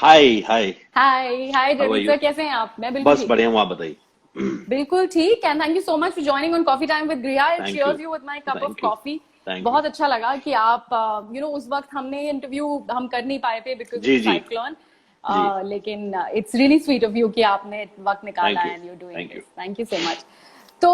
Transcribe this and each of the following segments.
Hi hi. Hi hi how are Jagdeep you? Sir, कैसे हैं आप? मैं बिल्कुल बस ठीक हूँ। बढ़िया हूँ, आप बताइए। बिल्कुल ठीक। And thank you so much for joining on coffee time with Riya. I thank you. cheers you with my cup of thank you. Coffee. Thank you. बहुत अच्छा लगा कि आप उस वक्त हमने इंटरव्यू हम कर नहीं पाए थे बिकॉज ऑफ जी द जी। साइक्लोन। जी। लेकिन it's really sweet of you कि आपने वक्त निकाला thank you. And you doing thank you. This. Thank you so much. तो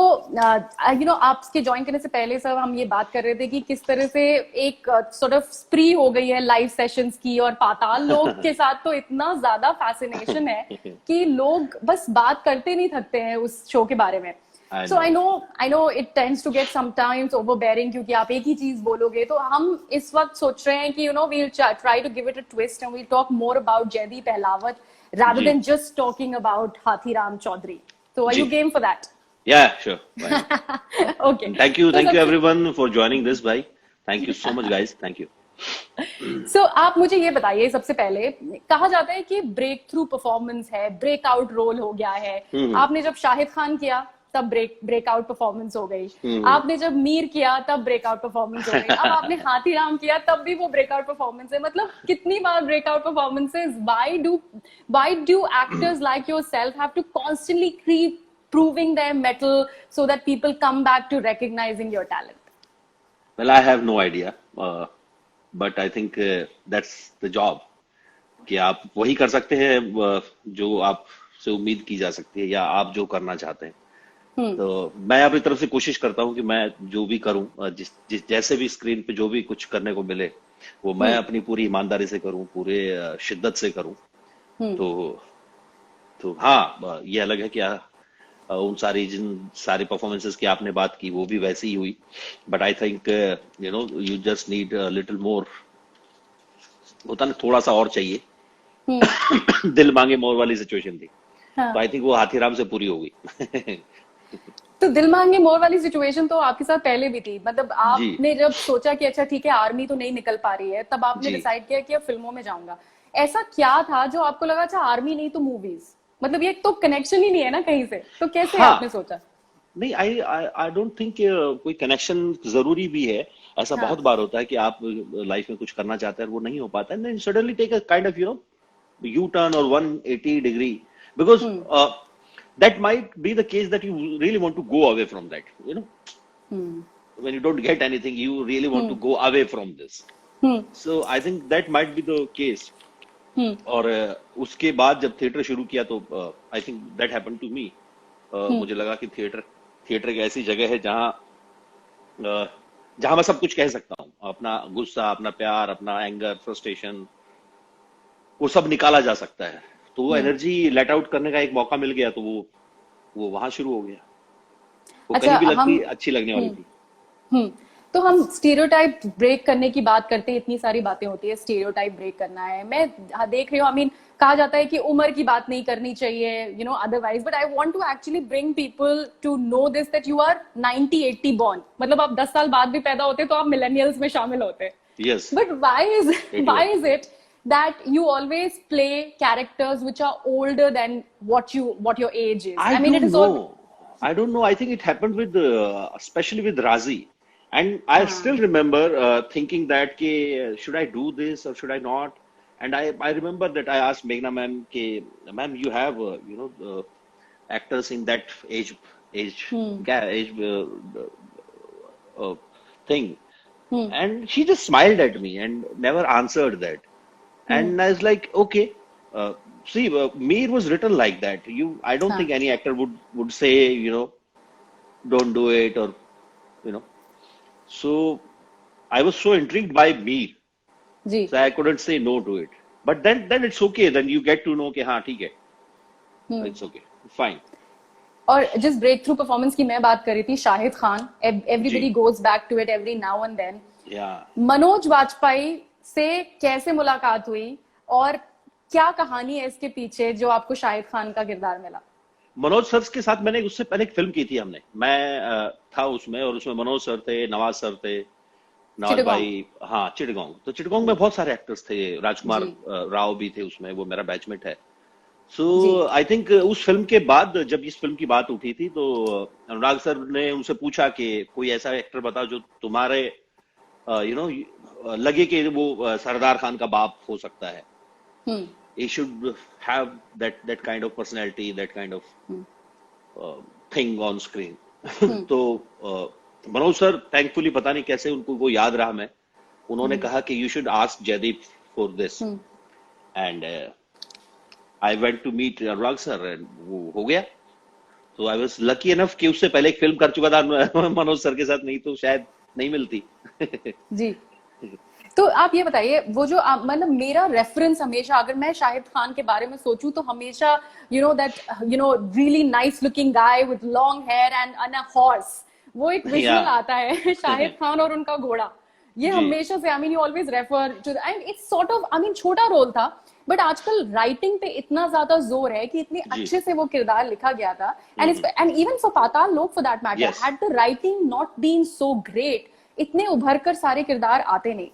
आपके ज्वाइन करने से पहले सर हम ये बात कर रहे थे कि किस तरह से एक सॉर्ट ऑफ स्प्री हो गई है लाइव सेशंस की, और पाताल लोक के साथ तो इतना ज्यादा फैसिनेशन है कि लोग बस बात करते नहीं थकते हैं उस शो के बारे में। I so know. I know it tends to get sometimes overbearing, क्योंकि आप एक ही चीज बोलोगे। तो हम इस वक्त सोच रहे हैं कि we'll try to give it a twist and we'll talk more about Jaideep Ahlawat rather ji than just talking about Hathiram Chaudhary. So are ji. you game for that? Yeah sure, why not. Okay. तो थैंक यू सबसे everyone for joining this भाई। Thank you so much guys, thank you. आप मुझे ये बताइए, सबसे पहले कहा जाता है कि ब्रेक थ्रू परफॉर्मेंस है, ब्रेकआउट रोल हो गया है। हम्म। आपने जब शाहिद खान किया तब ब्रेकआउट परफॉर्मेंस हो गई। हम्म। आपने जब मीर किया तब ब्रेकआउट परफॉर्मेंस हो गई। अब आपने हाथीराम किया तब भी वो ब्रेकआउट परफॉर्मेंस है। मतलब कितनी बार breakout performances? Why do actors like yourself have to constantly keep proving their mettle so that people come back to recognizing your talent? Well I have no idea, but I think that's the job कि आप वही कर सकते हैं जो आप से उम्मीद की जा सकती है या आप जो करना चाहते हैं। हम्म। तो मैं अपनी तरफ से कोशिश करता हूँ कि मैं जो भी करूँ, जिस जिस जैसे भी स्क्रीन पे जो भी कुछ करने को मिले, वो मैं हम्म। अपनी पूरी ईमानदारी से करूँ, पूरे शिद्दत से करूँ। हम्म। तो हाँ, ये अलग है कि उन जिन सारी परफॉर्मेंसेस की आपने बात की वो भी वैसी ही हुई। But I think you just need little more, होता ना, थोड़ा सा और चाहिए। हम्म। दिल मांगे मोर वाली सिचुएशन थी, तो हाँ। आई थिंक वो हाथीराम से पूरी हो गई। तो दिल मांगे मोर वाली सिचुएशन तो आपके साथ पहले भी थी। मतलब जी आपने जब सोचा कि अच्छा ठीक है, आर्मी तो नहीं निकल पा रही है, तब आपने जी। डिसाइड किया कि अब फिल्मों में जाऊंगा। ऐसा क्या था जो आपको लगा अच्छा आर्मी नहीं तो मूवीज? मतलब ये तो कनेक्शन ही नहीं है ना कहीं से, तो कैसे आपने हाँ, सोचा? नहीं, आई आई डोंट थिंक कोई कनेक्शन जरूरी भी है। ऐसा बहुत हाँ। बार होता है कि आप लाइफ में कुछ करना चाहते हैं और वो नहीं हो पाता है, then suddenly take a kind of U turn और 180 degree, because hmm. that might be the case that you really want to go away from that. Hmm. When you don't get anything, you really want to hmm. go away from this. Hmm. So I think that might be the case. Hmm. और उसके बाद जब theatre शुरू किया तो I think that happened to me. Hmm. मुझे लगा कि थिएटर थिएटर एक ऐसी जगह है जहां जहां मैं सब कुछ कह सकता हूँ, अपना गुस्सा, अपना प्यार, अपना एंगर, फ्रस्ट्रेशन, वो सब निकाला जा सकता है। तो वो हम्म। एनर्जी लेट आउट करने का एक मौका मिल गया, तो वो वहां शुरू हो गया। वो कहीं अच्छा भी लगती हम अच्छी लगने वाली हम्म। थी। हम्म। तो हम स्टीरियोटाइप ब्रेक करने की बात करते हैं, इतनी सारी बातें होती है, स्टीरियोटाइप ब्रेक करना है। मैं देख रही हूँ, आई मीन कहा जाता है कि उम्र की बात नहीं करनी चाहिए, otherwise, but I want to actually bring people to know this that you are 90-80 born. मतलब आप 10 साल बाद भी पैदा होते तो आप मिलेनियल्स में शामिल होते। Yes, But why is 81। it that you always play characters which are older than what your age is? I I mean, it don't is all. know. I don't know. I think it happened with, especially with Razi. And I still हाँ. remember thinking that, should I do this or should I not? And I remember that I asked Meghna ma'am, ma'am, you have, actors in that Hmm. age thing. Hmm. And she just smiled at me and never answered that. Hmm. And I was like, okay, see, Mir was written like that. I don't think हाँ. any actor would say, don't do it, or you know. So I was so intrigued by Mir, ji. so I couldn't say no to it. But then it's okay. Then you get to know कि हाँ ठीक है, Hmm. it's okay, fine. और जिस break through performance की मैं बात कर रही थी, Shahid Khan, everybody ji, goes back to it every now and then. yeah. Manoj Vajpayee से कैसे मुलाकात हुई, और क्या कहानी है इसके पीछे जो आपको शाहिद खान का किरदार मिला? मनोज सर के साथ मैंने उससे पहले एक फिल्म की थी हमने, मैं था उसमें, और उसमें मनोज सर थे, नवाज सर थे, नवाज चिटगोंग। भाई, हाँ, चिटगांव। तो चिटगांव में बहुत सारे एक्टर्स थे, राजकुमार जी। राव भी थे उसमें, वो मेरा बैचमेट है। सो जी। आई थिंक उस फिल्म के बाद जब इस फिल्म की बात उठी थी, तो अनुराग सर ने उनसे पूछा कि कोई ऐसा एक्टर बताओ जो तुम्हारे लगे कि वो सरदार खान का बाप हो सकता है। हम्म। he should have that kind of personality, that kind of thing on screen. तो मनोज सर थैंकफुली पता नहीं कैसे उनको वो याद रहा, मैं उन्होंने कहा कि you should ask Jaideep for this, and I went to meet Anurag sir and वो हो गया. तो आई वाज लकी इनफ कि उससे पहले एक फिल्म कर चुका था मनोज सर के साथ, नहीं तो शायद नहीं मिलती. जी. तो आप ये बताइए, वो जो मतलब मेरा रेफरेंस हमेशा, अगर मैं शाहिद खान के बारे में सोचूं तो हमेशा that really nice looking guy with long hair and a horse, वो एक विजुअल आता है शाहिद खान और उनका घोड़ा. ये हमेशा से, I mean you always refer to, and it's sort of, I mean छोटा रोल था बट आजकल राइटिंग पे इतना ज्यादा जोर है कि इतने अच्छे से वो किरदार लिखा गया था. And even for Paatal Lok for that matter, had the writing not been so great, इतने उभर कर सारे किरदार आते नहीं.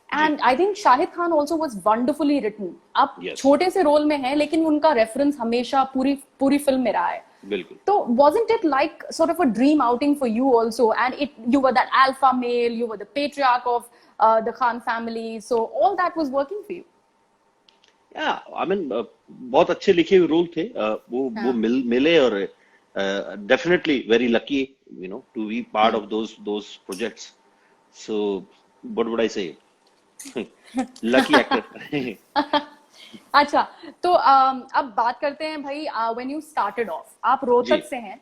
And I think Shahid Khan also was wonderfully written. आप छोटे से रोल में हैं लेकिन उनका रेफरेंस हमेशा पूरी फिल्म में रहा है. बिल्कुल. तो wasn't it like sort of a dream outing for you also, and you were that alpha male, you were the patriarch of the Khan family, so all that was working for you? Yeah, I mean बहुत अच्छे लिखे हुए role थे. वो मिले और definitely very lucky, to be part of those projects. So what would I say? Lucky actor. अच्छा, तो अब बात करते हैं भाई, व्हेन यू स्टार्टेड ऑफ, आप रोहतक से हैं.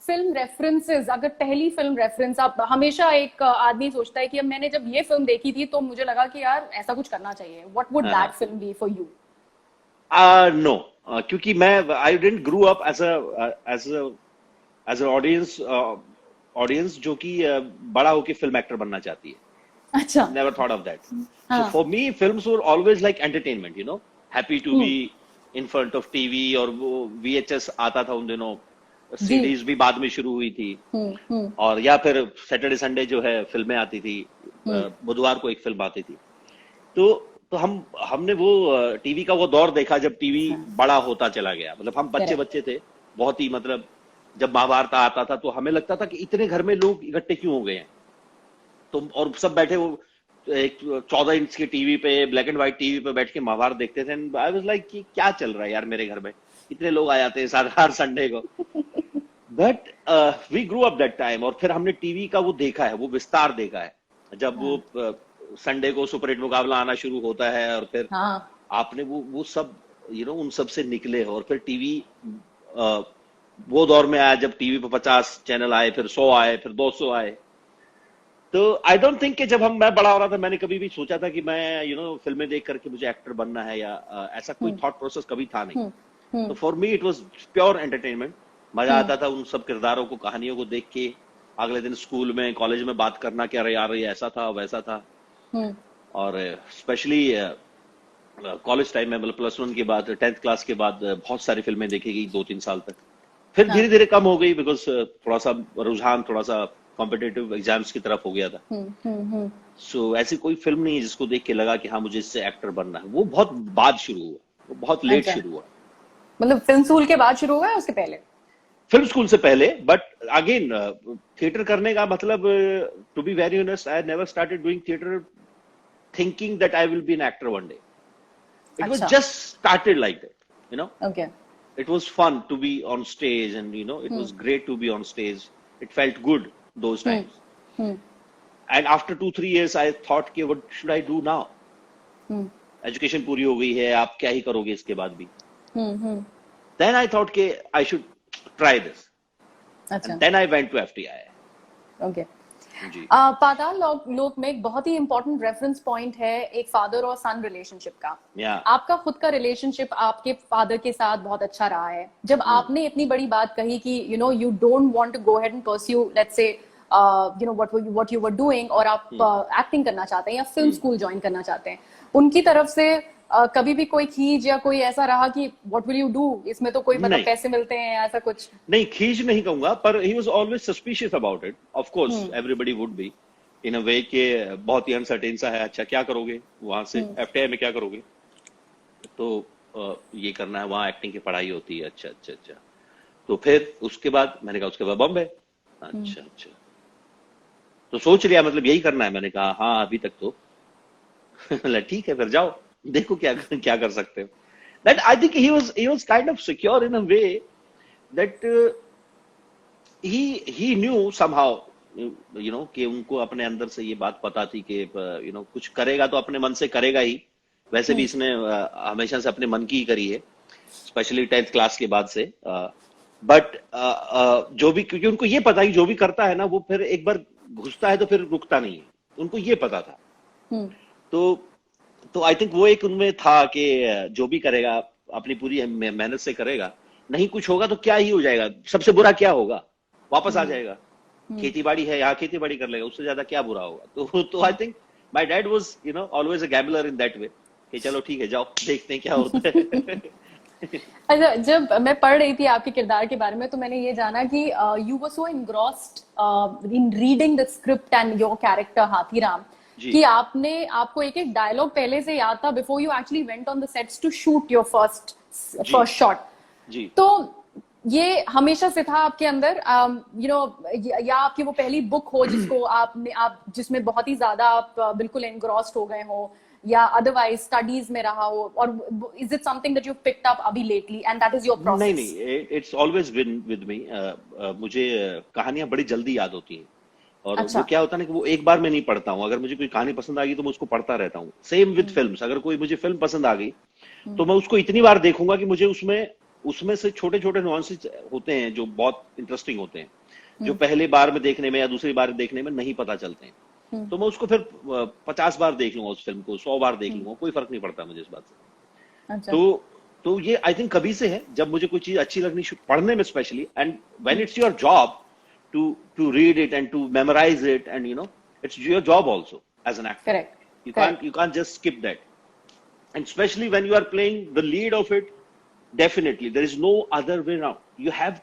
फिल्म रेफरेंसेस, अगर पहली फिल्म रेफरेंस, आप हमेशा एक आदमी सोचता है कि अब मैंने जब ये फिल्म देखी थी तो मुझे लगा कि यार ऐसा कुछ करना चाहिए. What would that film be for you? No, क्योंकि मैं I didn't grow up as a audience जो कि बड़ा होके फिल्म एक्टर बनना चाहती है. अच्छा. Never thought of that. So for me, films were always like entertainment, happy to be in front of TV, और वो VHS आता था उन दिनों, सीरीज भी बाद में शुरू हुई थी, और या फिर सैटरडे संडे जो है फिल्में आती थी, बुधवार को एक फिल्म आती थी. तो हमने वो टीवी का वो दौर देखा जब टीवी बड़ा होता चला गया. मतलब हम बच्चे थे बहुत ही, मतलब जब महाभारत आता था तो हमें लगता था कि इतने घर में लोग इकट्ठे क्यों हो गए हैं. तो और सब बैठे वो एक 14 इंच की टीवी पे, ब्लैक एंड व्हाइट टीवी पे बैठ के महाभारत देखते थे. आई वाज लाइक कि क्या चल रहा है यार मेरे घर में, इतने लोग आ जाते हैं हर संडे को. But we grew up that time, और फिर हमने टीवी का वो देखा है, वो विस्तार देखा है, जब वो संडे को सुपर हिट मुकाबला आना शुरू होता है, और फिर आपने वो सब उन सब से निकले. और फिर टीवी वो दौर में आया जब टीवी पे 50 चैनल आए, फिर 100 आए, फिर 200 आए. तो आई डोंट थिंक कि जब मैं बड़ा हो रहा था मैंने कभी भी सोचा था कि मैं फिल्में देख करके मुझे एक्टर बनना है, या ऐसा कोई थॉट प्रोसेस कभी था नहीं. तो for me it was pure entertainment. मजा आता था उन सब किरदारों को, कहानियों को देख के. अगले दिन स्कूल में, कॉलेज में बात करना कि अरे यार ये ऐसा था वैसा था. और स्पेशली कॉलेज टाइम में, मतलब +1 के बाद, 10th क्लास के बाद बहुत सारी फिल्में देखी गई 2-3 साल तक. फिर धीरे धीरे कम हो गई, बिकॉज थोड़ा सा रुझान थोड़ा सा कॉम्पिटिटिव एग्जाम्स की तरफ हो गया था. सो ऐसी कोई फिल्म नहीं जिसको देख के लगा कि हाँ मुझे इससे एक्टर बनना है. वो बहुत बाद शुरू हुआ, वो बहुत लेट शुरू हुआ. मतलब फिल्म स्कूल के बाद शुरू हुआ है, उसके पहले? फिल्म स्कूल से पहले. बट अगेन थिएटर करने का मतलब, to be very honest, I never started doing theatre thinking that I will be an actor one day. It was just started like that, okay. It was fun to be on stage, and it was great to be on stage. It felt good those times. And after 2-3 years I thought कि what should I do now? Education पूरी हो गई है, आप क्या ही करोगे इसके बाद भी. Then I thought कि I should try this. And then I went to FTI. Okay. पाताल लोक में एक बहुत ही इंपॉर्टेंट रेफरेंस पॉइंट है एक फादर और सन रिलेशनशिप का. आपका खुद का रिलेशनशिप आपके फादर के साथ बहुत अच्छा रहा है. जब आपने इतनी बड़ी बात कही कि you don't want to go ahead and pursue, let's say what you were doing, और आप एक्टिंग करना चाहते हैं या फिल्म स्कूल ज्वाइन करना चाहते हैं, उनकी तरफ से कभी भी कोई खींच या कोई ऐसा रहा कि व्हाट विल यू डू, इसमें तो कोई मतलब पैसे मिलते हैं, ऐसा कुछ? नहीं, खींच नहीं कहूंगा, पर he was always suspicious about it. Of course everybody would be in a way के बहुत ही अनसर्टेन सा है. अच्छा क्या करोगे वहां से, एफटीआई में क्या करोगे? तो ये करना है, वहां एक्टिंग की पढ़ाई होती है. अच्छा. तो फिर उसके बाद मैंने कहा उसके बाद बॉम्बे. अच्छा. तो सोच लिया मतलब यही करना है. मैंने कहा हाँ अभी तक तो. ठीक है फिर जाओ, देखो क्या कर सकते हो. that I think he was kind of secure in a way that he knew somehow, कि उनको अपने अंदर से ये बात पता थी कि कुछ करेगा तो अपने मन से करेगा ही। वैसे भी इसने हमेशा से अपने मन की ही करी है, स्पेशली 10th क्लास के बाद से। बट जो भी, क्योंकि उनको ये पता है कि जो भी करता है ना, वो फिर एक बार घुसता है तो फिर रुकता नहीं है, उनको ये पता था। तो आई थिंक वो एक उनमें था कि जो भी करेगा अपनी पूरी मेहनत से करेगा, नहीं कुछ होगा तो क्या ही हो जाएगा, सबसे बुरा क्या होगा, वापस आ जाएगा, खेती बाड़ी है यहाँ खेती बाड़ी कर लेगा, उससे ज्यादा क्या बुरा होगा। तो I think my dad was always a gambler in that way, कि चलो ठीक है जाओ देखते हैं क्या होता है। अच्छा, जब मैं पढ़ रही थी आपके किरदार के बारे में तो मैंने ये जाना कि you were so engrossed in reading the script and your character Hathiram कि आपको एक एक डायलॉग पहले से याद था before you actually went on the sets to shoot your first shot. तो ये हमेशा से था आपके अंदर, या आपकी वो पहली बुक हो जिसको आप जिसमें बहुत ही ज्यादा आप बिल्कुल एनग्रॉस्ड हो गए हो, या अदरवाइज स्टडीज में रहा हो, और is it something that you picked up अभी lately and that is your process? नहीं, it's always been with me. मुझे कहानियां बड़ी जल्दी याद होती हैं, और वो क्या होता है ना कि वो एक बार में नहीं पढ़ता हूँ। अगर मुझे कोई कहानी पसंद आ गई तो मैं उसको पढ़ता रहता हूँ। सेम विद फिल्म्स, अगर कोई मुझे फिल्म पसंद आ गई तो मैं उसको इतनी बार देखूंगा कि मुझे उसमें से छोटे छोटे नुआंसेस होते हैं जो बहुत इंटरेस्टिंग होते हैं, जो पहले बार में देखने में या दूसरी बार देखने में नहीं पता चलते हैं। तो मैं उसको फिर 50 बार देख लूंगा, उस फिल्म को 100 बार देख लूंगा, कोई फर्क नहीं पड़ता मुझे इस बात से। अच्छा। तो ये आई थिंक कभी से है, जब मुझे कोई चीज अच्छी लगनी पढ़ने में specially, and when it's your job to read it and to memorize it, and it's your job also as an actor. Correct. You can't just skip that, and especially when you are playing the lead of it, definitely there is no other way around. You have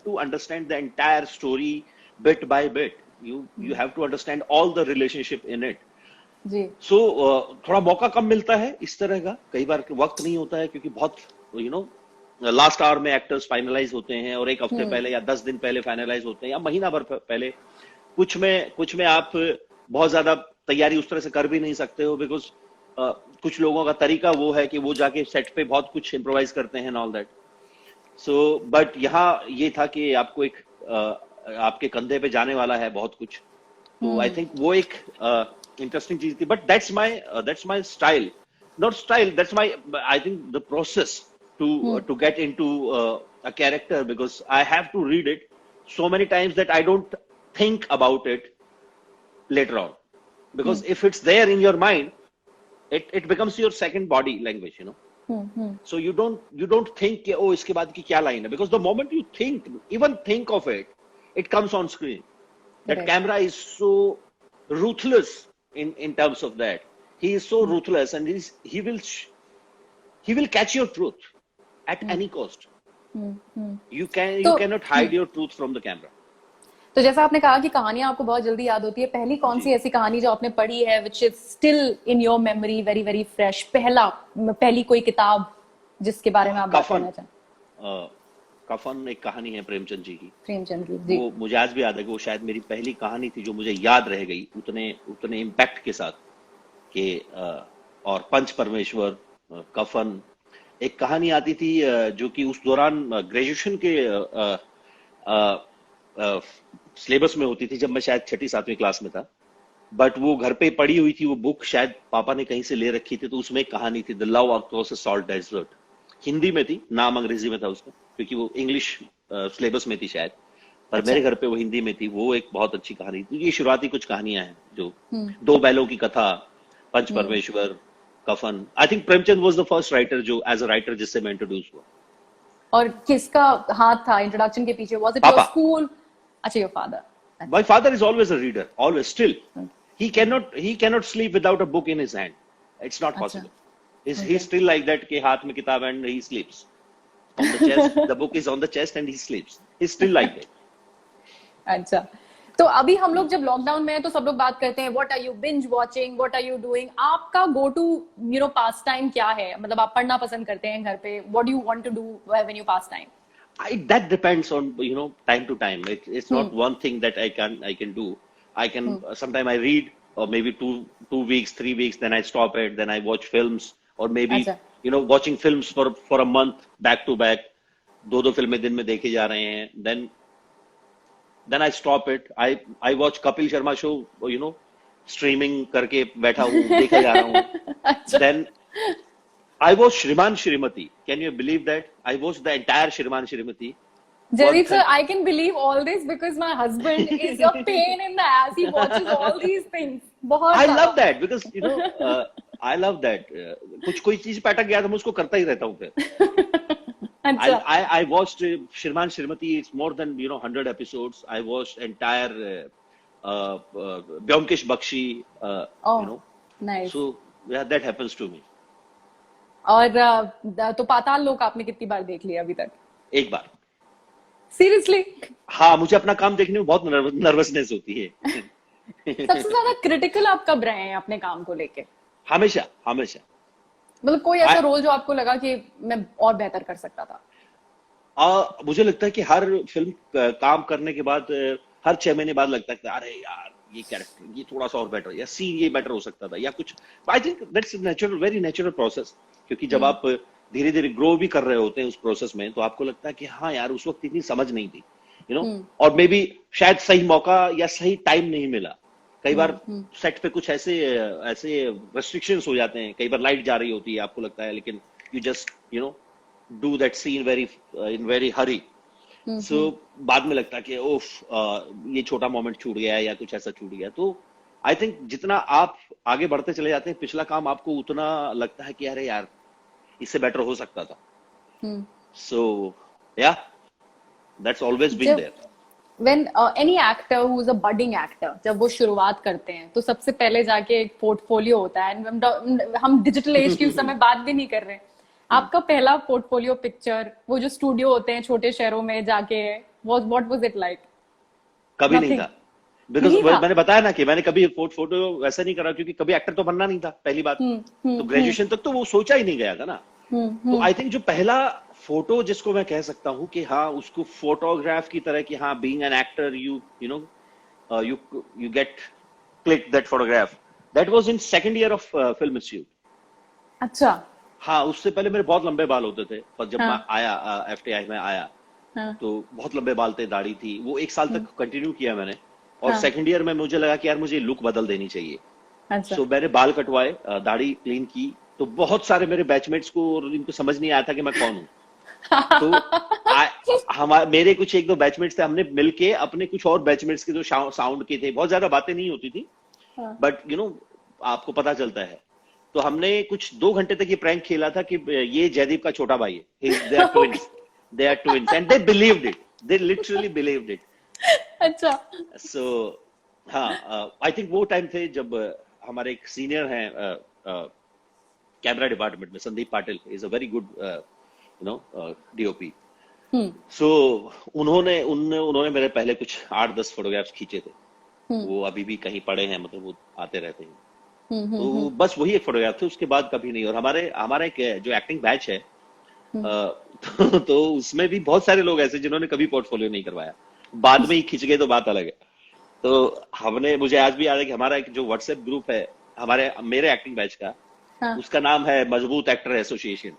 to understand the entire story bit by bit. You have to understand all the relationship in it. Ji. So थोड़ा मौका कम मिलता है इस तरह का, कई बार वक्त नहीं होता है, क्योंकि बहुत लास्ट आवर में एक्टर्स फाइनलाइज होते हैं, और एक हफ्ते पहले या 10 दिन पहले फाइनलाइज होते हैं, या महीना भर पहले। कुछ में आप बहुत ज्यादा तैयारी उस तरह से कर भी नहीं सकते हो, बिकॉज कुछ लोगों का तरीका वो है कि वो जाके सेट पे बहुत कुछ इम्प्रोवाइज करते हैं, ऑल दैट। सो बट यहाँ ये था कि आपको एक आपके कंधे पे जाने वाला है बहुत कुछ, तो आई थिंक वो एक इंटरेस्टिंग चीज थी। But that's my style, not style, that's my I think the process to get into a character, because I have to read it so many times that I don't think about it later on, because if it's there in your mind, it becomes your second body language, so you don't think कि oh इसके बाद की क्या line है, because the moment you think of it, it comes on screen. That camera is so ruthless in terms of that. He is so ruthless, and he will catch your truth at any cost. You cannot hide your truth from the camera. तो जैसा आपने कहा कि कहानियां आपको बहुत जल्दी याद होती है, पहली कौन सी ऐसी कहानी जो आपने पढ़ी है which is still in your memory, very very fresh? पहली कोई किताब जिसके बारे में आप बात करना चाहें? कफन एक कहानी है प्रेमचंद जी की। प्रेमचंद जी, वो मुझे आज भी याद है कि वो शायद मेरी पहली कहानी थी जो मुझे याद रह गई उतने इम्पैक्ट के साथ कि और पंच परमेश्वर, कफन, एक कहानी आती थी जो कि उस दौरान ग्रेजुएशन के सिलेबस में होती थी, जब मैं शायद 6ठी-7वीं क्लास में था। बट वो घर पे पड़ी हुई थी, वो बुक शायद पापा ने कहीं से ले रखी थी, तो उसमें एक कहानी थी, the love across a salt desert. Hindi में थी, नाम अंग्रेजी में था उसका, क्योंकि वो इंग्लिश सिलेबस में थी शायद, पर मेरे घर पे वो हिंदी में थी। वो एक बहुत अच्छी कहानी थी। ये शुरुआती कुछ कहानियां हैं, जो 2 बैलों की कथा, पंच परमेश्वर, कफन। I think Premchand was the first writer जो एज अ राइटर जिससे मैं इंट्रोड्यूस हुआ। और किसका हाथ था इंट्रोडक्शन के पीछे? Was it your school? अच्छा, your father. My father is always a reader, always, still. He cannot sleep without a book in his hand. It's not possible. He's still like that कि हाथ में किताब and he sleeps. On the chest, the book is on the chest and he sleeps. He's still like that. अच्छा, तो अभी हम लोग जब लॉकडाउन में हैं तो सब लोग बात करते हैं what are you binge watching, what are you doing? आपका गो टू पास टाइम क्या है? मतलब आप पढ़ना पसंद करते हैं घर पे? What do you want to do when you pass time? That depends on time to time. It's not one thing that I can do. I can sometime I read, or maybe 2 weeks, 3 weeks, then I stop it, then I watch films, or maybe watching films for a month back to back, 2 फिल्में दिन में देखे जा रहे हैं, then I stop it, I watch Kapil Sharma show, streaming करके बैठा हूँ, देखा जा रहा हूँ. अच्छा. Then I watched Shriman Shrimati. Can you believe that? I watched the entire Shriman Shrimati. Jaideep sir, I can believe all this because my husband is a pain in the ass. He watches all these things. बहुत I love that because I love that. कुछ कोई चीज पे अटक गया तो मैं उसको करता ही रहता हूँ फिर. अच्छा. I watched Shriman Shrimati. It's more than 100 episodes. I watched entire Byomkesh Bakshi. Nice. So yeah, that happens to me. और तो पाताल लोक आपने कितनी बार देख लिया अभी तक? एक बार. सीरियसली? हाँ, मुझे अपना काम देखने में बहुत नर्वसनेस होती है. सबसे ज्यादा क्रिटिकल आप कब रहे हैं अपने काम को लेके? हमेशा. मतलब कोई ऐसा रोल जो आपको लगा कि मैं और बेहतर कर सकता था? मुझे लगता है कि हर फिल्म काम करने के बाद हर 6 महीने बाद लगता है कि अरे यार ये कैरेक्टर ये थोड़ा सा और बेटर, या सीन ये बेटर हो सकता था, या कुछ. आई think that's natural, very natural process. क्योंकि जब आप धीरे धीरे ग्रो भी कर रहे होते हैं उस प्रोसेस में, तो आपको लगता है कि हाँ यार उस वक्त इतनी समझ नहीं थी, और मे बी शायद सही मौका या सही टाइम नहीं मिला. कई बार सेट पे कुछ ऐसे रेस्ट्रिक्शंस हो जाते हैं, कई बार लाइट जा रही होती है, आपको लगता है, लेकिन you just do that scene in very hurry. So बाद में लगता है कि ये छोटा मोमेंट छूट गया है या कुछ ऐसा छूट गया. तो आई थिंक जितना आप आगे बढ़ते चले जाते हैं, पिछला काम आपको उतना लगता है कि अरे यार इससे बेटर हो सकता था. So yeah that's always been there. When any actor who is a budding actor, जब वो शुरुआत करते हैं तो सबसे पहले जाके एक पोर्टफोलियो होता है. हम डिजिटल एज की उस समय बात भी नहीं कर रहे हैं. आपका पहला पोर्टफोलियो पिक्चर, वो जो स्टूडियो होते हैं छोटे शहरों में जाके, what was it like? कभी नहीं था. बिकॉज मैंने बताया ना कि मैंने कभी फोटो वैसा नहीं करा, क्योंकि कभी एक्टर तो बनना नहीं था पहली बात. तो ग्रेजुएशन तक तो वो सोचा ही नहीं गया था ना. तो आई थिंक जो पहला फोटो जिसको मैं कह सकता हूँ कि हाँ उसको फोटोग्राफ की तरह कि हाँ being an actor you get click that photograph, that was in second year of film institute. अच्छा. हाँ, उससे पहले मेरे बहुत लंबे बाल होते थे, पर जब मैं आया FTI में आया तो बहुत लंबे बाल थे, दाढ़ी थी. वो 1 साल तक कंटिन्यू किया मैंने, और सेकंड ईयर में मुझे लगा कि यार मुझे लुक बदल देनी चाहिए. सो मैंने बाल कटवाए, दाढ़ी क्लीन की, तो बहुत सारे मेरे बैचमेट्स को इनको समझ नहीं आया था कि मैं कौन हूँ. तो मेरे कुछ 1-2 बैचमेट्स थे, हमने मिलके अपने कुछ और बैचमेट्स के जो साउंड के थे, बहुत ज्यादा बातें नहीं होती थी, बट आपको पता चलता है, तो हमने कुछ 2 घंटे तक ये प्रैंक खेला था कि ये जयदीप का छोटा भाई है. They are twins and they believed it. They literally believed it. अच्छा. So हाँ, आई थिंक वो टाइम थे जब हमारे एक सीनियर हैं कैमरा डिपार्टमेंट में, Sandeep Patil, is a very good DOP. सो उन्होंने मेरे पहले कुछ 8-10 फोटोग्राफ्स खींचे थे. वो अभी भी कहीं पड़े हैं, मतलब वो आते रहते हैं. तो बस वही एक फोटोग्राफ थे, उसके बाद कभी नहीं. और हमारा एक जो एक्टिंग बैच है, तो उसमें भी बहुत सारे लोग ऐसे जिन्होंने कभी पोर्टफोलियो नहीं करवाया, बाद में ही खिंच गए, तो बात अलग है. तो मुझे आज भी याद है कि हमारा एक जो व्हाट्सएप ग्रुप है मेरे एक्टिंग बैच का, उसका नाम है मजबूत एक्टर एसोसिएशन.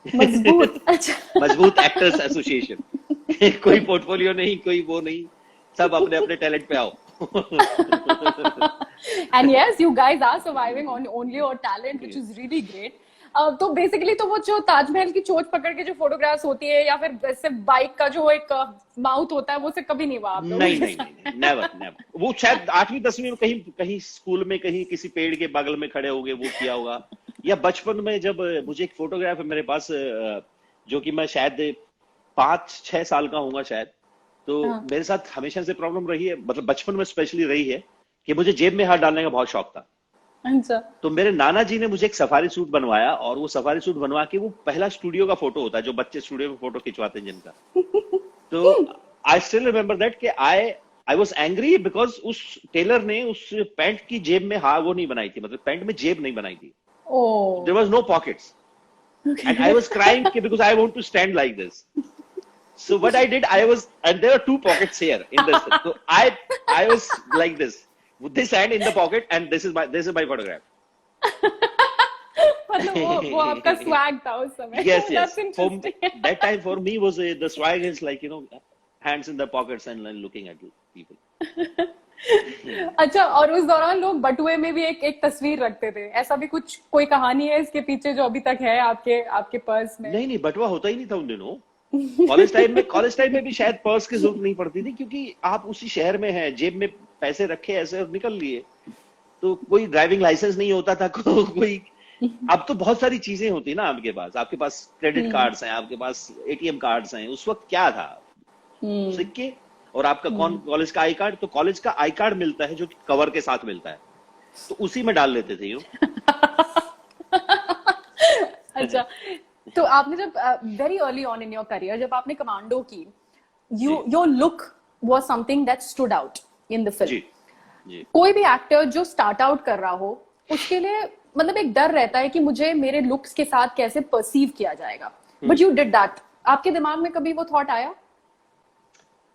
मजबूत एक्टर्स एसोसिएशन. कोई पोर्टफोलियो नहीं, कोई वो नहीं, सब अपने अपने टैलेंट पे आओ. And yes, you guys are surviving on only your talent, which is really great. तो बेसिकली तो वो जो ताजमहल की चोट पकड़ के जो फोटोग्राफ्स होती है, या फिर वैसे बाइक का जो एक माउथ होता है, वो से कभी नहीं हुआ आप लोगों के साथ? नहीं, नेवर. वो शायद 8वीं 10वीं में कहीं स्कूल में कहीं किसी पेड़ के बगल में खड़े हो गए, वो किया होगा. या बचपन में जब मुझे एक फोटोग्राफ है मेरे पास, जो कि मैं शायद 5-6 साल का हूँ शायद, तो मेरे साथ हमेशा से प्रॉब्लम रही है, मतलब बचपन में स्पेशली रही है, कि मुझे जेब में हाथ डालने का बहुत शौक था. अच्छा. तो मेरे नाना जी ने मुझे एक सफारी सूट बनवाया, और वो सफारी सूट बनवा के, वो पहला स्टूडियो का फोटो होता है जो बच्चे स्टूडियो में फोटो खिंचवाते हैं जिनका. तो आई स्टिल रिमेम्बर दैट कि आई वाज एंग्री बिकॉज उस टेलर ने उस पैंट की जेब में वो नहीं बनाई थी, मतलब पैंट में जेब नहीं बनाई थी. There was no pockets, and I was crying because I want to stand like this. So what I did, and there are 2 pockets here in this. So I was like this, with this hand in the pocket, and this is my photograph. मतलब वो आपका swag था उस समय. Yes, yes. That's interesting. That time for me was the swag is like, hands in the pockets and then looking at people. अच्छा, और उस दौरान लोग बटुए में भी एक तस्वीर रखते थे. ऐसा भी कुछ कोई कहानी है इसके पीछे जो अभी तक है आपके पर्स में? नहीं, बटुआ होता ही नहीं था उन दिनों. कॉलेज टाइम में भी शायद पर्स की जरूरत नहीं पड़ती थी, क्योंकि आप उसी शहर में हैं, जेब में पैसे रखे ऐसे और निकल लिए. तो कोई ड्राइविंग लाइसेंस नहीं होता था, कोई. अब तो बहुत सारी चीजें होती ना आपके पास क्रेडिट कार्ड्स हैं, आपके पास एटीएम कार्ड्स हैं. उस वक्त क्या था? सिक्के और आपका कॉलेज का आई कार्ड. तो कॉलेज का आई कार्ड मिलता है जो कि कवर के साथ मिलता है, तो उसी में डाल लेते थे यूं. अच्छा, तो आपने जब very early on in your career जब आपने कमांडो की, your look was something that stood out in the film. जी. कोई भी एक्टर जो स्टार्ट आउट कर रहा हो, उसके लिए मतलब एक डर रहता है कि मुझे मेरे लुक्स के साथ कैसे परसीव किया जाएगा. But you did that. आपके दिमाग में कभी वो थॉट आया?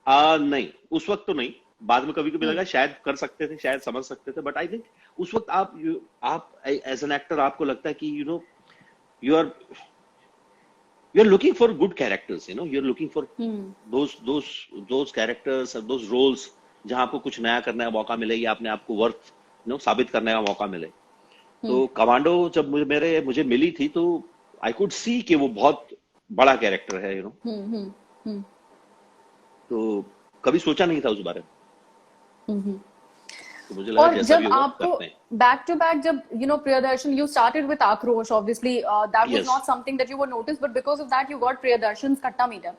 नहीं, उस वक्त तो नहीं. बाद में कभी लगा शायद कर सकते थे, शायद समझ सकते थे. बट आई थिंक उस वक्त आप एज एन एक्टर आपको लगता है कि you are looking for good characters, you're looking for those characters or those roles जहां आपको कुछ नया करने का मौका मिले या अपने आप को वर्थ साबित करने का मौका मिले. तो कमांडो जब मुझे मिली थी तो आई कुड सी कि वो बहुत बड़ा कैरेक्टर है. तो कभी सोचा नहीं था उस बारे में. तो मुझे लगा और जैसा भी जब होगा आपको करते हैं. बैक टू बैक जब Priyadarshan, you started with Aakrosh, obviously that was Yes. Not something that you were notice, but because of that you got प्रियदर्शन's कट्टा मीटर.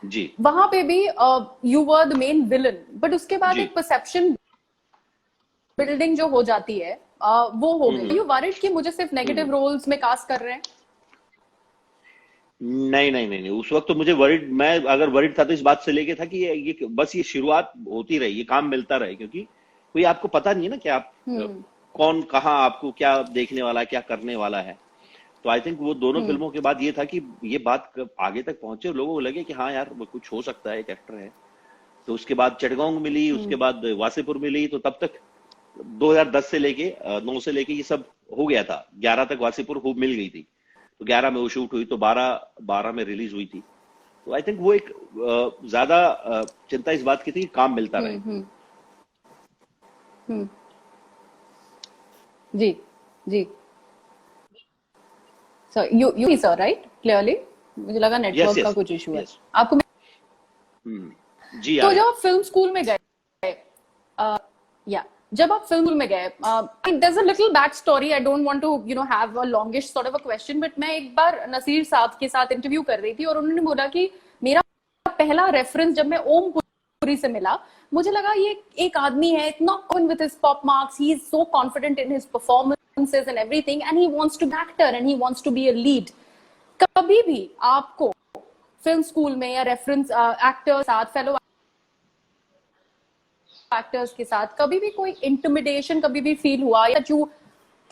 जी. वहां पे भी you were the main villain, but उसके बाद जी. एक परसेप्शन बिल्डिंग जो हो जाती है वो हो गई. यू वरिड कि मुझे सिर्फ नेगेटिव रोल्स में कास्ट कर रहे हैं? नहीं. उस वक्त तो मुझे मैं अगर वरिड था तो इस बात से लेके था कि ये बस ये शुरुआत होती रही, ये काम मिलता रहे, क्योंकि कोई आपको पता नहीं है ना कि आप कौन कहाँ आपको क्या देखने वाला है, क्या करने वाला है. तो आई थिंक वो दोनों फिल्मों के बाद ये था कि ये बात आगे तक पहुंचे और लोगों को लगे कि हाँ यार वो कुछ हो सकता है, एक एक्टर है. तो उसके बाद चिटगांव मिली, उसके बाद वासेपुर मिली. तो तब तक 2010 से लेके 9 से लेके ये सब हो गया था. 11 तक वासेपुर खूब मिल गई थी. तो 11 में वो शूट हुई, तो 12 में रिलीज हुई थी. तो आई थिंक वो एक ज्यादा चिंता इस बात की थी कि काम मिलता रहे. जी. So you sir, right? Clearly, मुझे लगा नेटवर्क का कुछ इशू है आपको. जी. तो जब आप फिल्म स्कूल में गए, जब आप फिल्म में गए, there's a little back story. I don't want to have a longish sort of a question, but मैं एक बार नसीर साहब के साथ इंटरव्यू कर रही थी और उन्होंने बोला कि मेरा पहला रेफरेंस जब मैं ओम पुरी से मिला, मुझे लगा ये एक आदमी है इतना confident with his pop marks, he is so confident in his performances and everything, and he wants to be an actor and he wants to be a lead. कभी भी आपको फिल्म स्कूल में या रेफरेंस एक्टर साथ, fellow actors के साथ कभी भी कोई इंटिमिडेशन कभी भी फील हुआ, या you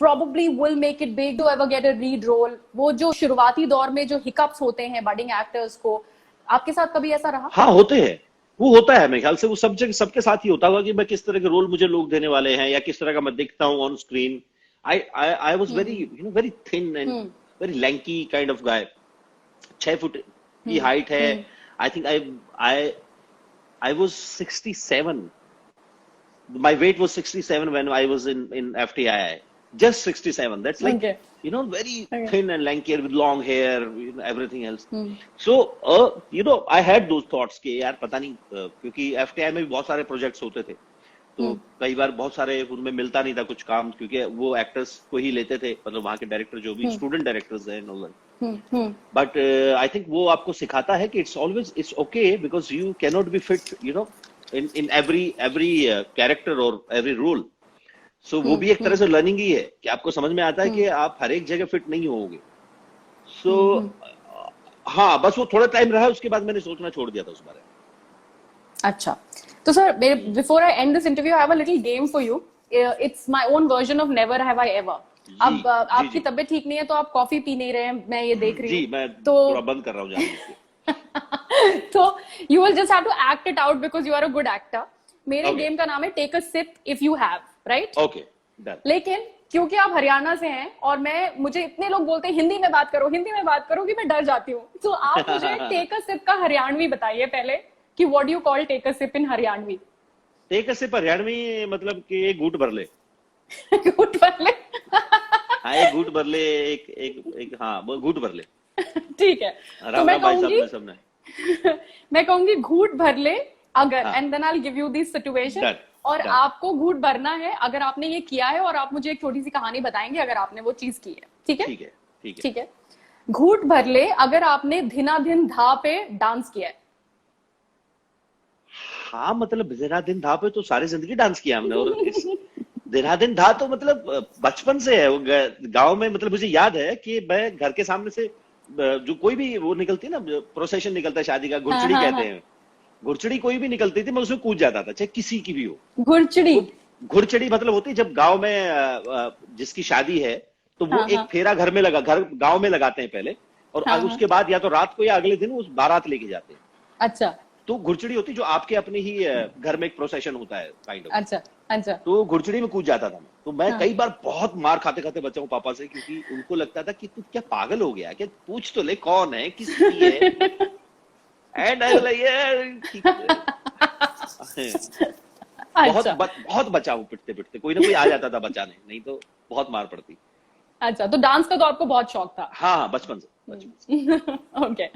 probably will make it big to ever get a lead role? वो जो शुरुआती दौर में जो हिकअप्स होते हैं बडिंग एक्टर्स को, आपके साथ कभी ऐसा रहा? हाँ, होते हैं. वो होता है, मेरे ख्याल से वो सबके साथ ही होता होगा कि मैं किस तरह के रोल मुझे लोग देने वाले हैं या किस तरह का मैं दिखता हूँ on screen. I was very thin and very lanky kind of guy. 6 foot की हाइट है. I think I was 67. My weight was 67 when I was in FTII. Just 67. That's like, very thin and lanky with long hair, everything else. So, I had those thoughts कि यार पता नहीं, क्योंकि FTII में भी बहुत सारे प्रोजेक्ट्स होते थे. तो कई बार बहुत सारे उनमें मिलता नहीं था कुछ काम, क्योंकि वो एक्टर्स को ही लेते थे, मतलब वहाँ के डायरेक्टर जो भी स्टूडेंट डायरेक्टर्स हैं. बट आई थिंक वो आपको सिखाता है कि it's okay because you cannot be fit, in every character or every role. So वो भी एक तरह से लर्निंग ही है कि आपको समझ में आता है कि आप हर एक जगह फिट नहीं होगे. So हाँ, बस वो थोड़ा टाइम रहा, उसके बाद मैंने सोचना छोड़ दिया था उस बारे में. अच्छा, तो sir before I and this interview I have a little game for you. It's my own version of never have I ever. अब आपकी तबीयत ठीक नहीं है तो आप कॉफी पी नहीं रहे हैं, मैं ये देख रही हूँ. जी, मैं थोड़ा बंद कर रहा हूँ जानबूझ के. तो you will just have to act it out because you are a good actor. मेरे गेम का नाम है take a sip if you have, right? Okay, done. लेकिन क्योंकि आप हरियाणा से हैं और मुझे इतने लोग बोलते हैं हिंदी में बात करो कि मैं डर जाती हूँ। तो आप मुझे टेक अ सिप का हरियाणवी बताइए पहले कि what do you call take a sip in Haryanvi. Take a sip Haryanvi मतलब कि एक घूंट भर ले। घूंट भर ले। हाँ, एक घूंट भर ले, एक हाँ, वो घूंट भर ले। ठीक है, तो राम मैं राम भाई साहब कहूंगी ने सबने। मैं कहूंगी घूंट भर ले अगर, हाँ, and then I will give you this situation, done और डन। आपको घूंट भरना है अगर आपने ये किया है, और आप मुझे एक छोटी सी कहानी बताएंगे अगर आपने वो चीज की है। ठीक है? ठीक है, ठीक है। ठीक है। घूंट भर ले अगर आपने धिना धिन धा पे डांस किया है। हाँ, मतलब दिन धा पे तो सारी जिंदगी डांस किया हमने, और इस दिन धा तो मतलब बचपन से है वो। गांव में मतलब मुझे याद है कि मैं घर के सामने से जो कोई भी वो निकलती है ना, प्रोसेशन निकलता है शादी का, हाँ घुड़चड़ी हाँ कहते हाँ। हैं। घुड़चड़ी कोई भी निकलती थी, मैं उसमें कूद जाता था, चाहे किसी की भी हो। घुड़चड़ी। वो घुड़चड़ी मतलब होती है जब गांव में जिसकी शादी है, तो वो हाँ एक हाँ फेरा घर गांव में लगाते हैं पहले, और हाँ हाँ। उसके बाद या तो रात को या अगले दिन उस बारात लेके जाते हैं। अच्छा तो घुड़चड़ी होती है जो आपके अपने ही घर में एक प्रोसेशन होता है, काइंड ऑफ। अच्छा अच्छा। तो घुड़चड़ी में कूद जाता था मैं। तो मैं हाँ। कई बार बहुत मार खाते खाते बचा हूँ पापा से, क्योंकि उनको लगता था कि तू क्या पागल हो गया क्या, पूछ तो ले कौन है, किसकी है। एंड आई लाइक ठीक है। अच्छा बहुत बचा हूँ, पिटते पिटते कोई ना कोई आ जाता था बचाने, नहीं तो बहुत मार पड़ती। अच्छा, तो डांस का तो आपको बहुत शौक था। हाँ हाँ, बचपन से। ओके।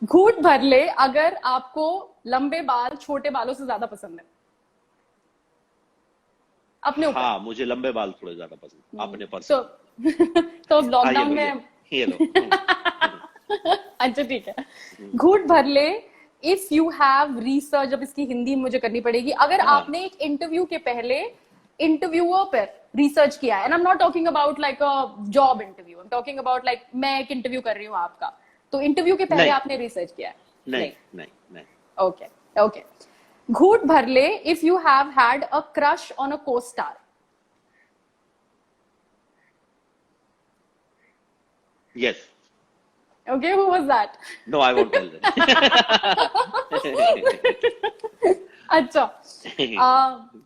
घूंट भर ले अगर आपको लंबे बाल छोटे बालों से ज्यादा पसंद है अपने ऊपर। हाँ, मुझे लंबे बाल थोड़े ज्यादा पसंद अपने तो पर्सन। तो हाँ, ये लॉकडाउन लो में ये लो। अच्छा ठीक है। घूंट भर ले इफ यू हैव रिसर्च, अब इसकी हिंदी मुझे करनी पड़ेगी, अगर हाँ, आपने एक इंटरव्यू के पहले इंटरव्यूअर पर रिसर्च किया है, and I am not talking about like a job interview, I am talking about like मैं एक इंटरव्यू कर रही हूँ आपका, तो इंटरव्यू के पहले नहीं आपने रिसर्च किया है? नहीं नहीं नहीं। Okay okay. घूंट भर ले if you have had a crush on a co-star. Yes. Okay, who was that? No, I won't tell अच्छा।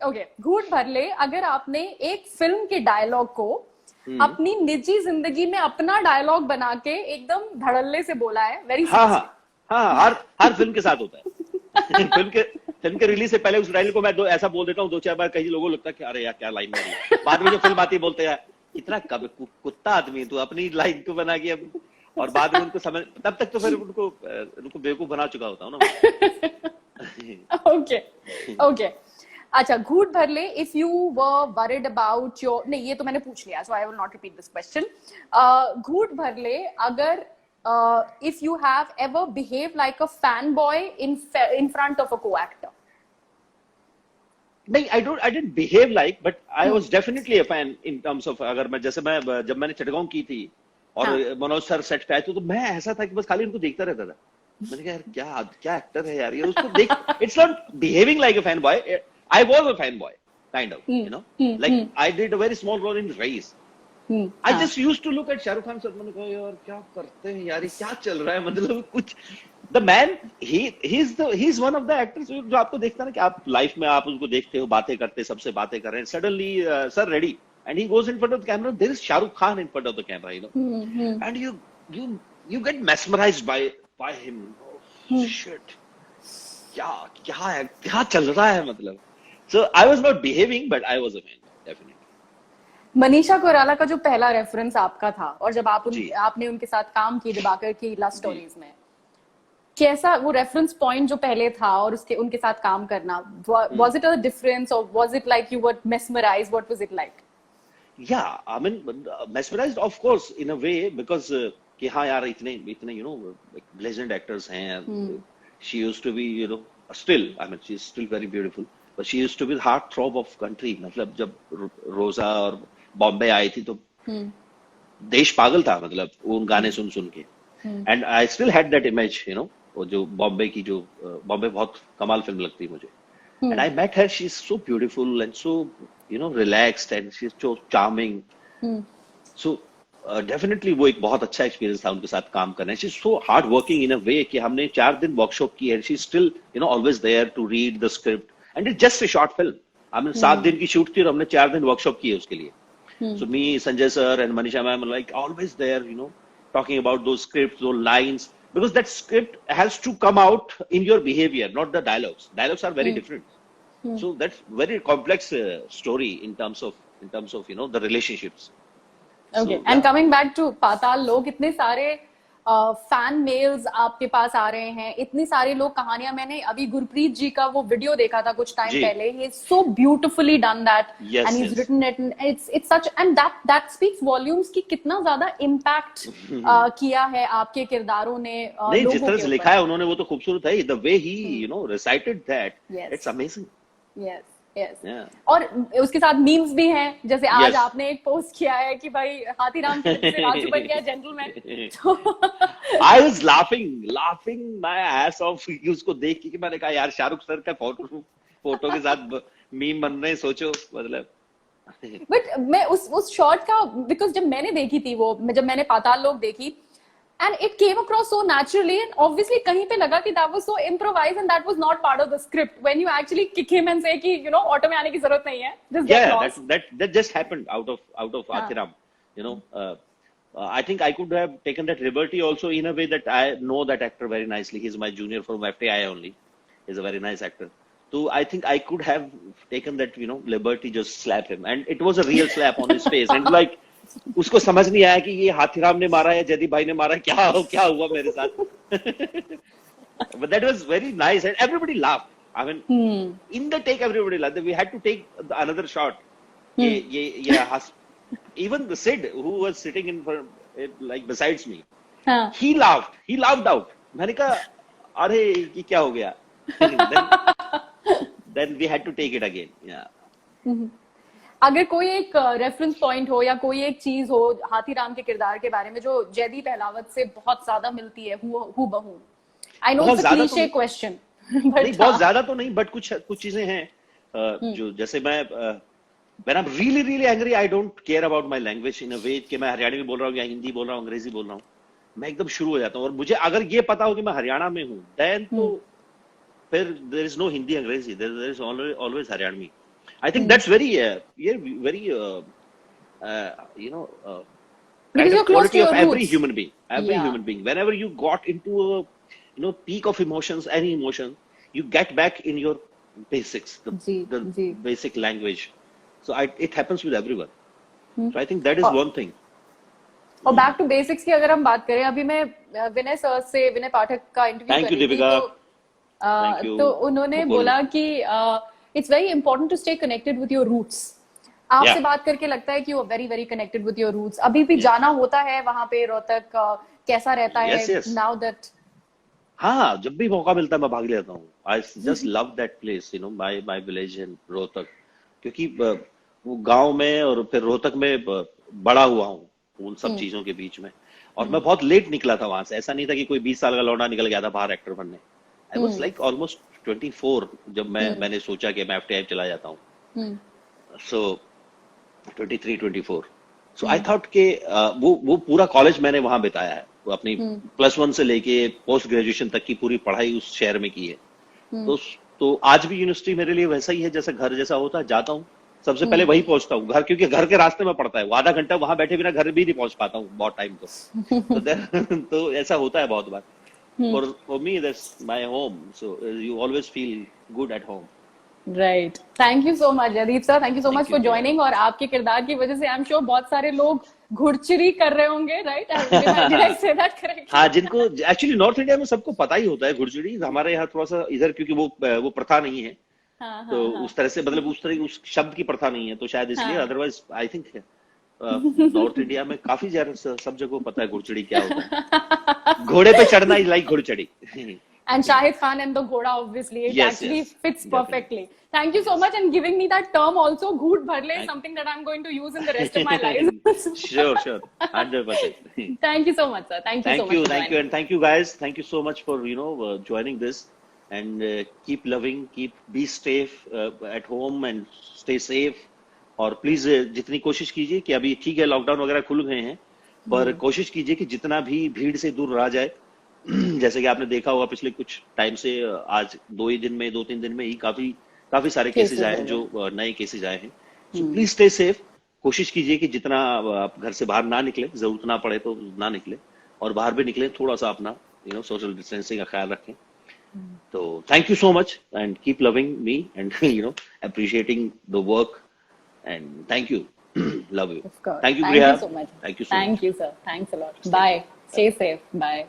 ओके। घूंट भर ले अगर आपने एक फिल्म के डायलॉग को अपनी निजी जिंदगी में अपना डायलॉग बना के एकदम धड़ल्ले से बोला है, वेरी हाँ हाँ सीरियसली। हाँ, हर फिल्म के साथ होता है। फिल्म के रिलीज से पहले उस डायलॉग को मैं ऐसा बोल देता हूँ 2-4 बार, कई लोगों को लगता है कि अरे यार क्या लाइन मारी है। बाद में जो फिल्म आती है बोलते हैं इतना कुत्ता आदमी है तू, अपनी लाइन को बना के अब, और बाद में उनको समझ, तब तक तो फिर उनको बेवकूफ बना चुका होता हूँ ना। Okay okay. अच्छा, घूंट भर ले if you were worried about your, नहीं ये तो मैंने पूछ लिया, so I will not repeat this question. घूंट भर ले अगर if you have ever behave like a fan boy in front of a co-actor. नहीं, I didn't behave like, but I was definitely a fan in terms of, अगर मैं जैसे मैं जब मैंने चिटगांव की थी और हाँ। मनोज सर सेट पे आए थे, तो मैं ऐसा था कि बस खाली उनको देखता रहता था। मैंने कहा यार क्या क्या एक्टर है यार ये, उसको देख। It's not behaving like a fan boy, I was a fan boy kind of, you know, like I did a very small role in Raees. I just used to look at Shahrukh Khan sir, मैंने कहा यार क्या करते हैं यार, ये क्या चल रहा है, मतलब कुछ। The man he is one of the actors जो आपको देखता है ना कि आप लाइफ में आप उसको देखते हो, बातें करते, सबसे बातें कर रहे हैं, suddenly sir ready and he goes in front of the camera, there is Shah Rukh Khan in front of the camera, you know, and you get mesmerized by him. Oh, shit, क्या चल रहा है, मतलब. So I was not behaving, but I was a fan, definitely. Manisha Koirala का जो पहला reference आपका था, और जब जी. आपने उनके साथ काम किया दिबाकर की लव स्टोरीज में, कैसा वो रेफरेंस पॉइंट जो पहले था और उनके साथ काम करना, was it a difference or was it like you were mesmerized? What was it like? Yeah, I mean, mesmerized of course in a way, because कि हाँ यार इतने you know legend actors हैं. She used to be, you know, still, I mean, she's still very beautiful, but she used to be the heart throb of country. मतलब जब रोजा और बॉम्बे आई थी तो देश पागल था, मतलब उन गाने सुन के. And I still had that image, you know, वो जो बॉम्बे की जो बॉम्बे बहुत कमाल फिल्म लगती मुझे. And I met her. She's so beautiful and so, you know, relaxed, and she's so charming. So definitely वो एक बहुत अच्छा एक्सपीरियंस था उनके साथ काम करना. She's so hard working in a way कि हमने 4 दिन वर्कशॉप की, and she's still, you know, always there to read the script. And it's just a short film. I mean 7 दिन की शूट थी और हमने 4 दिन वर्कशॉप की है उसके लिए. So me, Sanjay sir, and Manisha ma'am are like always there, you know, talking about those scripts, those lines, because that script has to come out in your behavior, not the dialogues. Dialogues are very different. So that's very complex story in terms of you know the relationships. Okay So and yeah, coming back to Paatal Lok, इतने सारे fan mails आपके पास आ रहे हैं, इतनी सारे लोग कहानियां, मैंने अभी गुरप्रीत जी का वो वीडियो देखा था कुछ टाइम जी, पहले, he is so beautifully done that and yes, he is yes. Written it, it's such, and that speaks volumes की कितना ज्यादा इम्पैक्ट किया है आपके किरदारों ने नहीं, जिस लोगों तरह के से ऊपर. लिखा है उन्होंने वो तो खूबसूरत है. The way he you know recited that, yes it's amazing. Yes yes. Yeah. और उसके साथ मीम्स भी हैं, जैसे आज Yes. आपने एक पोस्ट किया है कि भाई हाथीराम की वजह से राजू बन गया जेंटलमैन. तो I was laughing my ass off उसको देख के कि मैंने कहा यार शाहरुख सर का फोटो के साथ मीम बन रहे हैं, सोचो मतलब. बट मैं उस शॉट का, बिकॉज जब मैंने देखी थी वो, जब मैंने पाताल लोक देखी, and it came across so naturally, and obviously कहीं पे लगा कि that was so improvise and that was not part of the script, when you actually kick him and से कि यू नो ऑटो में आने की जरूरत नहीं है, just get Yeah, lost. that just happened out of हाँ. Athiram. You know, I think I could have taken that liberty also in a way that I know that actor very nicely. He's my junior from FTI only. He's a very nice actor. So I think I could have taken that, you know, liberty, just slap him, and it was a real slap on his face. And like, उसको समझ नहीं आया कि ये हाथीराम ने मारा या जयदीप भाई ने मारा, क्या हुआ मेरे साथ. But that was very nice, and everybody laughed. I mean, in the take, everybody laughed. We had to take another shot. ये even the Sid, who was sitting in front, like besides me, हाँ. he laughed out. मैंने कहा अरे ये क्या हो गया. Then we had to take it again. Yeah. अगर कोई एक रेफरेंस पॉइंट हो या कोई एक चीज हो हाथीराम के किरदार के बारे में जो जयदीप अहलावत से बहुत ज्यादा मिलती है, हु बहू, आई नो बहुत इट्स अ ज्यादा तो क्लीशे क्वेश्चन, नहीं, बहुत ज्यादा तो नहीं, बट कुछ चीजें हैं जो जैसे मैं when I'm really angry, I don't care about my language in a way कि मैं हरियाणवी बोल रहा हूँ या हिंदी बोल रहा हूँ, अंग्रेजी बोल रहा हूँ, मैं एकदम शुरू हो जाता हूँ. और मुझे अगर ये पता हो कि मैं हरियाणा में हूँ, देन तो फिर there is no हिंदी अंग्रेजी, there is always Haryanvi. I think that's very you know because kind you're of close quality to of your every roots. human being. Yeah. Human being, whenever you got into a you know peak of emotions, any emotion, you get back in your basics, the basic language. So it happens with everyone. So I think that is one thing. और back to basics की अगर हम बात करें, अभी मैं विनय sir से, विनय पाठक का इंटरव्यू Thank you, कर रही थी, Deepika. तो उन्होंने बोला कि it's very important to stay connected with your roots. आपसे बात करके लगता है कि you are very very connected with your roots. अभी भी जाना होता है वहां पे रोहतक, कैसा रहता है नाउ दैट? हाँ, जब भी मौका मिलता है मैं भाग लेता हूँ. I just love that place, you know, my village in Rohtak, क्योंकि वो गांव में और फिर रोहतक में बड़ा हुआ हूँ उन सब चीजों के बीच में. और मैं बहुत लेट निकला था वहां से. ऐसा नहीं था कि कोई 20 साल का लौंडा निकल गया था बाहर एक्टर बनने. आई वाज लाइक ऑलमोस्ट 24 जब मैंने सोचा कि मैं एफटीआई चला जाता हूँ. सो 23-24. सो आई थॉट कि वो पूरा कॉलेज मैंने वहां बिताया है. अपनी +1 से लेके पोस्ट ग्रेजुएशन तक की पूरी पढ़ाई उस शहर में की है. तो आज भी यूनिवर्सिटी मेरे लिए वैसा ही है, जैसे घर जैसा होता है. जाता हूँ सबसे पहले वही पहुंचता हूँ घर, क्योंकि घर के रास्ते में पड़ता है. वो आधा घंटा वहां बैठे बिना घर भी नहीं पहुंच पाता हूँ बहुत टाइम तो ऐसा होता है बहुत बार. For me that's my home, so you always feel good at home. Right. Thank you so much Jaideep sir, thank you so much for joining. और आपके किरदार की वजह से आई एम श्योर बहुत सारे लोग घुड़चरी कर रहे होंगे, राइट? हाँ, जिनको एक्चुअली नॉर्थ इंडिया में सबको पता ही होता है घुड़चरी. हमारे यहाँ थोड़ा सा इधर क्योंकि वो प्रथा नहीं है. तो उस तरह से मतलब उस शब्द की प्रथा नहीं है, तो शायद इसलिए. Otherwise I think north India में काफी ज्यादा सब जगह पता है घुड़चड़ी क्या होता है. घोड़े पे चढ़ना इज लाइक घुड़चड़ी. And Shahid Khan and the Ghoda, obviously, it actually fits perfectly. Thank you so much and giving me that term also. Ghood bharle is something that I'm going to use in the rest of my life. Sure, 100%. Thank you so much, sir. Thank you so much. Thank you, and thank you guys. Thank you so much for joining this, and keep loving, be safe at home and stay safe. और please जितनी कोशिश कीजिए कि अभी ठीक है lockdown वगैरह खुल गए हैं, पर कोशिश कीजिए कि जितना भी भीड़ से दूर रहा जाए. जैसे कि आपने देखा होगा पिछले कुछ टाइम से आज 2-3 दिन में ही काफी सारे केसेस आए हैं, जो नए केसेस आए हैं. So please stay safe. कोशिश कीजिए कि जितना आप घर से बाहर ना निकले, जरूरत ना पड़े तो ना निकले, और बाहर भी निकले थोड़ा सा अपना सोशल डिस्टेंसिंग का ख्याल रखें. So thank you so much and keep loving me and appreciating the work, and thank you. Love you. Of course. Thank you, Thank Priya. you so much. Thank you so Thank much. you, sir. Thanks a lot. Stay Bye. tuned. Stay safe. Bye.